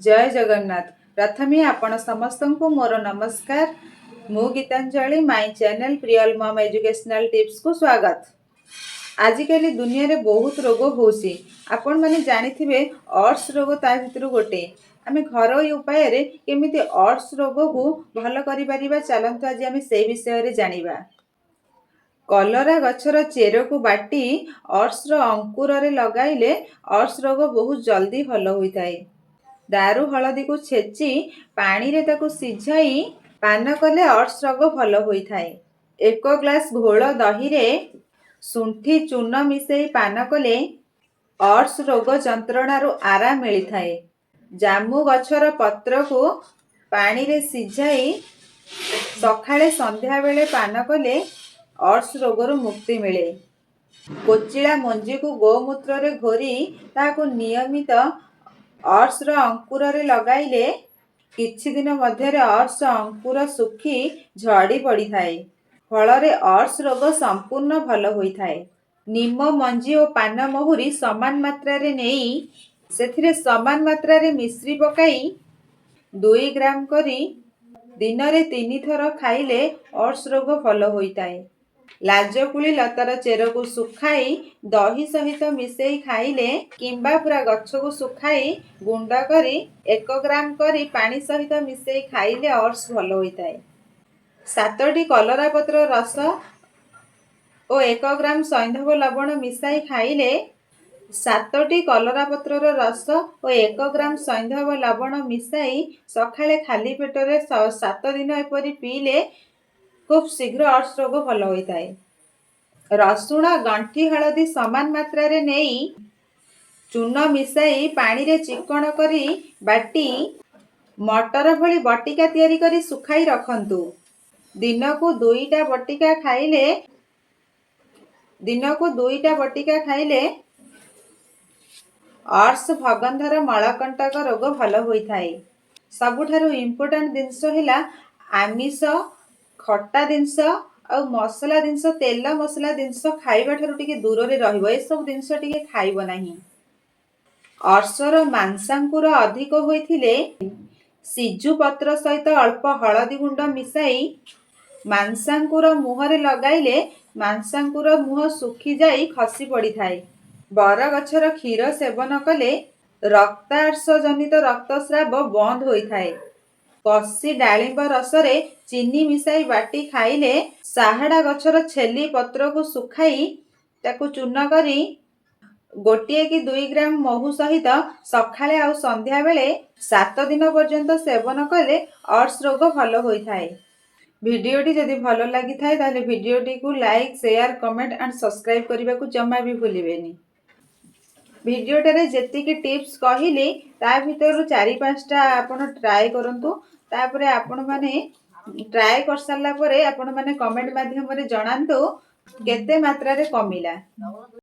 जय जगन्नाथ। प्रथमे आपण समस्त को मोर नमस्कार। मु गीतांजलि माय चैनल प्रियल मम एजुकेशनल टिप्स को स्वागत। आजिकल दुनिया रे बहुत रोग होसी। आपण माने जानिथिबे अर्स रोग ता भितर गोटे। आमे घरोई उपाय रे केमिति अर्स रोग को भल करि परिबा चलंतु आज आमे से विषय रे जानिबा। कलरा गछर चेर को बाटी अर्स रो अंकुर रे लगाइले अर्स रोग बहुत जल्दी भल होइताय। दारू हलदी को छेची पानी रे ताकू सिझाई पान कले अर्स रोग भल होइथाय। 1 ग्लास घोल दही रे सुंठी चून मिसेई पान कले अर्स रोग जंत्रणा रु आराम मिलिथाय। जामु गछर पत्र को पानी रे सिझाई सखाळे संध्या बेले पान कले अर्स रोग रु मुक्ति मिले। कोचिला मंजी को गोमूत्र रे घोरी ताकू नियमित अर्स रो अंकुर रे लगाइले किछि दिन मध्य अर्स अंकुर सुखी झड़ी पड़ी थाए। फल रे अर्स रोग संपूर्ण भल होई थाए। निम मंजी और पान महुरी समान मात्रा रे नेई सेथिरे समान मात्रा रे मिश्री पकाई 2 ग्राम करी दिन रे 3 थर खाइले अर्स रोग भल होई थाए। लाजकुली लतार चेर को सुखाई दही सहित मिसेई खाइले किंबा पूरा गछ को सुखाई गुंडा करी 1 ग्राम करी पानी सहित मिसेई खाइले अर्स भल होइताय। 7टी कलरा पत्र रस और 1 ग्राम सैंधव लवण मिसाई खाइले 7टी कलरा पत्रर रस और 1 ग्राम सैंधव लवण मिसाई सखाळे खाली पेटरे 7 दिन एपरी पीले खूब शीघ्र अर्स रोग भल होइताय। रसुण गंठी हलदी समान मात्रा रे नेई चून मिसाई पानी रे चिकण करी बाटी मटर भली बटिका तैयारी करी सुखाई रखंतु। दिन को 2टा बटिका खाइले अर्स भगंधर मलकंटक रोग भल होइथाय। सबुठारु इम्पोर्टेंट जिनस हिला आमिष खट्टा जिनस और मसला जिनस तेल मसला जिनस खाइबा ठारु टिके दूर रे रहिबो। ए सब जिनस टिके खाइबो नाही। अर्सर मांसांकुर अधिक होइथिले सिजु पत्र सहित अल्प हलदी गुंड मिसाई मांसांकुर मुहरे लगाइले मांसांकुर मुह सुखी जाई खसी पड़ी थाए। बर गछर क्षीर सेवन कले रक्तार्स जनित रक्तस्राव बंद होई थाए। कसी डालिंब रसरे चीनी मिसाई बाटी खाइले साहड़ा गछर छेली पत्र को सुखाई ताकू चून करी 1 कि 2 ग्राम महू सहित सखाळे आउ संध्या बेले 7 दिन पर्यंत सेवन कले अर्स रोग भल होई थाए। भिडियोटी जदि भल लागि थाए ताले भिडियोटी को like share comment and subscribe करबा को जम्मा भी भूलिबेनी। भिडियोटारे जेतिकी टिप्स कहिली ता भितरु 4-5टा आपण ट्राई करंतु। तापरे आपण माने ट्राई कर सारला परे आपण माने कमेंट माध्यम रे जणांतु केते मात्रा रे कमिला।